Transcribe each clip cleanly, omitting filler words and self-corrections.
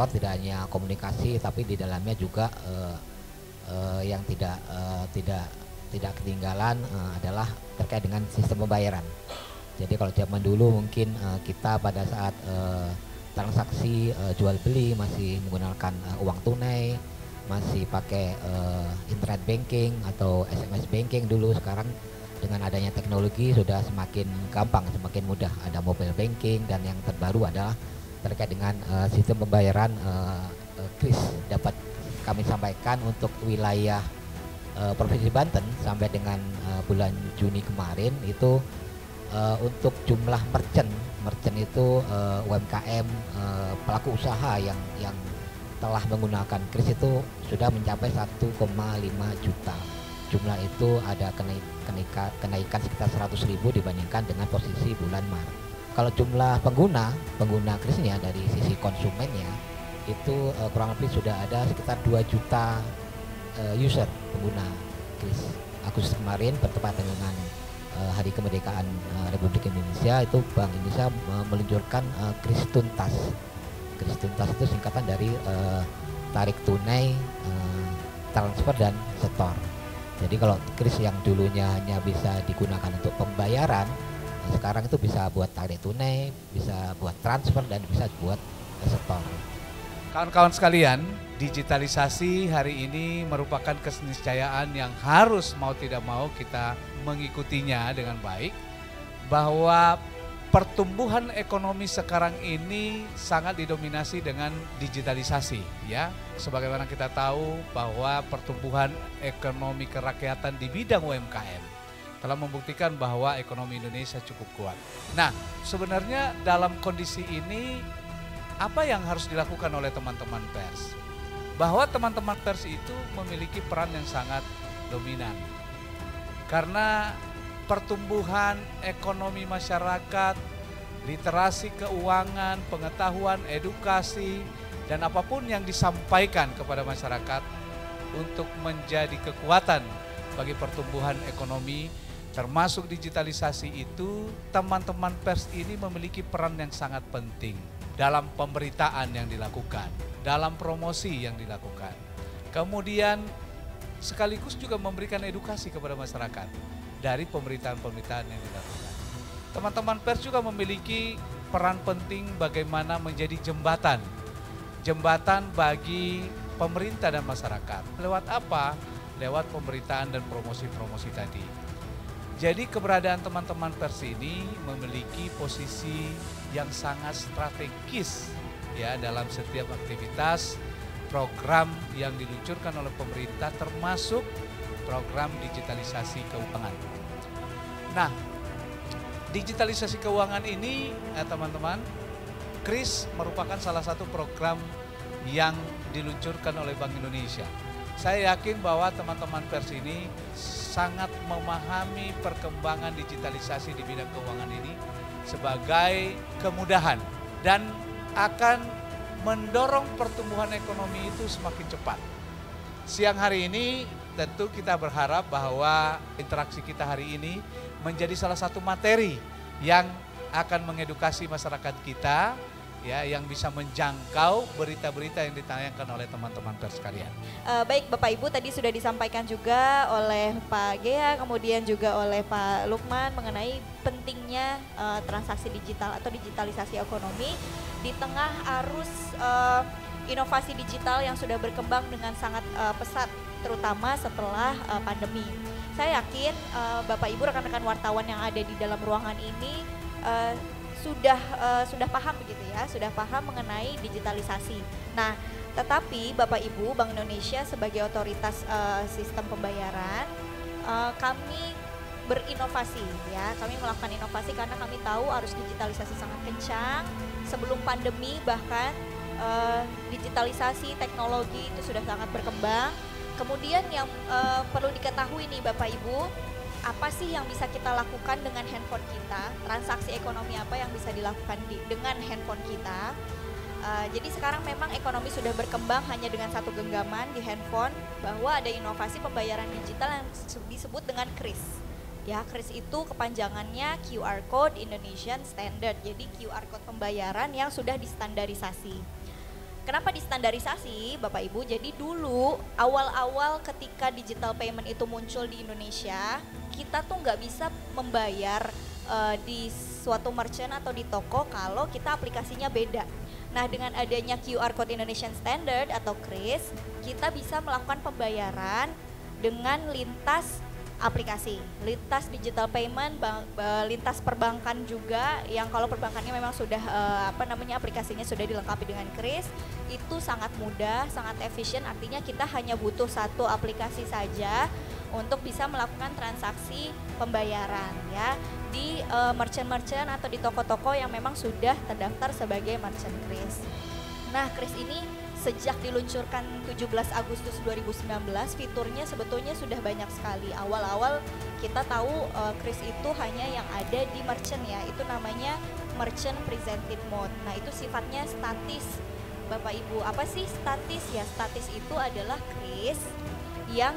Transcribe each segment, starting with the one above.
sektor, tidak hanya komunikasi, tapi di dalamnya juga yang tidak ketinggalan adalah terkait dengan sistem pembayaran. Jadi kalau zaman dulu mungkin kita pada saat transaksi jual beli masih menggunakan uang tunai, masih pakai internet banking atau SMS banking dulu. Sekarang dengan adanya teknologi sudah semakin gampang, semakin mudah. Ada mobile banking, dan yang terbaru adalah terkait dengan sistem pembayaran kris. Dapat kami sampaikan untuk wilayah Provinsi Banten sampai dengan bulan Juni kemarin itu untuk jumlah merchant itu UMKM pelaku usaha yang telah menggunakan kris itu sudah mencapai 1,5 juta. Jumlah itu ada kenaikan sekitar 100.000 dibandingkan dengan posisi bulan Maret. Kalau jumlah pengguna krisnya dari sisi konsumennya itu kurang lebih sudah ada sekitar 2 juta user pengguna kris. Agustus kemarin bertepatan dengan Hari Kemerdekaan Republik Indonesia, itu Bank Indonesia meluncurkan kris tuntas. Kris tuntas itu singkatan dari tarik tunai, transfer, dan setor. Jadi kalau kris yang dulunya hanya bisa digunakan untuk pembayaran, sekarang itu bisa buat tarik tunai, bisa buat transfer, dan bisa buat setor. Kawan-kawan sekalian, digitalisasi hari ini merupakan keniscayaan yang harus mau tidak mau kita mengikutinya dengan baik, bahwa pertumbuhan ekonomi sekarang ini sangat didominasi dengan digitalisasi, ya. Sebagaimana kita tahu bahwa pertumbuhan ekonomi kerakyatan di bidang UMKM telah membuktikan bahwa ekonomi Indonesia cukup kuat. Nah, sebenarnya dalam kondisi ini apa yang harus dilakukan oleh teman-teman pers? Bahwa teman-teman pers itu memiliki peran yang sangat dominan. Karena pertumbuhan ekonomi masyarakat, literasi keuangan, pengetahuan, edukasi, dan apapun yang disampaikan kepada masyarakat untuk menjadi kekuatan bagi pertumbuhan ekonomi, termasuk digitalisasi itu, teman-teman pers ini memiliki peran yang sangat penting dalam pemberitaan yang dilakukan, dalam promosi yang dilakukan. Kemudian sekaligus juga memberikan edukasi kepada masyarakat dari pemberitaan-pemberitaan yang dilakukan. Teman-teman pers juga memiliki peran penting bagaimana menjadi jembatan bagi pemerintah dan masyarakat. Lewat apa? Lewat pemberitaan dan promosi-promosi tadi. Jadi keberadaan teman-teman pers ini memiliki posisi yang sangat strategis, ya, dalam setiap aktivitas program yang diluncurkan oleh pemerintah, termasuk program digitalisasi keuangan. Nah, digitalisasi keuangan ini, teman-teman, kris merupakan salah satu program yang diluncurkan oleh Bank Indonesia. Saya yakin bahwa teman-teman pers ini sangat memahami perkembangan digitalisasi di bidang keuangan ini sebagai kemudahan dan akan mendorong pertumbuhan ekonomi itu semakin cepat. Siang hari ini tentu kita berharap bahwa interaksi kita hari ini menjadi salah satu materi yang akan mengedukasi masyarakat kita, ya, yang bisa menjangkau berita-berita yang ditayangkan oleh teman-teman pers sekalian. Baik Bapak Ibu, tadi sudah disampaikan juga oleh Pak Gea, kemudian juga oleh Pak Lukman mengenai pentingnya transaksi digital atau digitalisasi ekonomi di tengah arus inovasi digital yang sudah berkembang dengan sangat pesat, terutama setelah pandemi. Saya yakin Bapak Ibu, rekan-rekan wartawan yang ada di dalam ruangan ini sudah paham begitu ya, sudah paham mengenai digitalisasi. Nah, tetapi Bapak Ibu, Bank Indonesia sebagai otoritas sistem pembayaran, kami berinovasi ya, kami melakukan inovasi karena kami tahu arus digitalisasi sangat kencang. Sebelum pandemi bahkan digitalisasi teknologi itu sudah sangat berkembang. Kemudian yang perlu diketahui nih Bapak Ibu, apa sih yang bisa kita lakukan dengan handphone kita, transaksi ekonomi apa yang bisa dilakukan dengan handphone kita. Jadi sekarang memang ekonomi sudah berkembang hanya dengan satu genggaman di handphone, bahwa ada inovasi pembayaran digital yang disebut dengan KRIS. Ya, KRIS itu kepanjangannya QR Code Indonesian Standard, jadi QR Code pembayaran yang sudah distandarisasi. Kenapa distandarisasi Bapak Ibu? Jadi dulu awal-awal ketika digital payment itu muncul di Indonesia, kita tuh nggak bisa membayar di suatu merchant atau di toko kalau kita aplikasinya beda. Nah, dengan adanya QR Code Indonesian Standard atau KRIS, kita bisa melakukan pembayaran dengan lintas aplikasi, lintas digital payment, lintas perbankan juga, yang kalau perbankannya memang sudah aplikasinya sudah dilengkapi dengan KRIS, itu sangat mudah, sangat efisien. Artinya kita hanya butuh satu aplikasi saja untuk bisa melakukan transaksi pembayaran ya di merchant-merchant atau di toko-toko yang memang sudah terdaftar sebagai merchant KRIS. Nah, KRIS ini sejak diluncurkan 17 Agustus 2019, fiturnya sebetulnya sudah banyak sekali. Awal-awal kita tahu KRIS itu hanya yang ada di merchant ya, itu namanya Merchant Presented Mode. Nah, itu sifatnya statis. Bapak Ibu, apa sih statis? Ya, statis itu adalah KRIS yang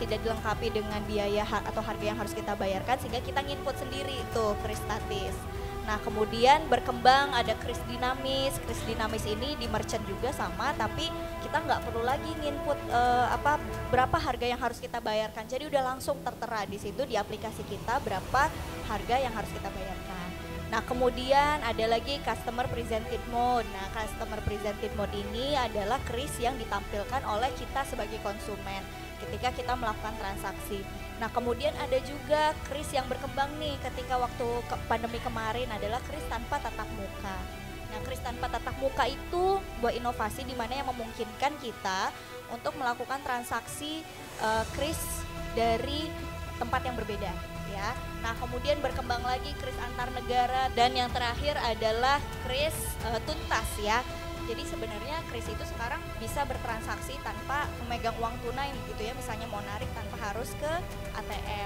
tidak dilengkapi dengan biaya atau harga yang harus kita bayarkan, sehingga kita nginput sendiri itu KRIS statis. Nah, kemudian berkembang ada KRIS dinamis. KRIS dinamis ini di merchant juga sama, tapi kita nggak perlu lagi nginput berapa harga yang harus kita bayarkan. Jadi udah langsung tertera di situ di aplikasi kita berapa harga yang harus kita bayarkan. Nah, kemudian ada lagi Customer Presented Mode. Nah, Customer Presented Mode ini adalah KRIS yang ditampilkan oleh kita sebagai konsumen ketika kita melakukan transaksi. Nah, kemudian ada juga KRIS yang berkembang nih ketika waktu pandemi kemarin adalah KRIS tanpa tatap muka. Nah, KRIS tanpa tatap muka itu buat inovasi di mana yang memungkinkan kita untuk melakukan transaksi KRIS dari tempat yang berbeda ya. Nah, kemudian berkembang lagi KRIS antar negara, dan yang terakhir adalah KRIS tuntas ya. Jadi sebenarnya KRIS itu sekarang bisa bertransaksi tanpa memegang uang tunai gitu ya, misalnya mau narik tanpa harus ke ATM.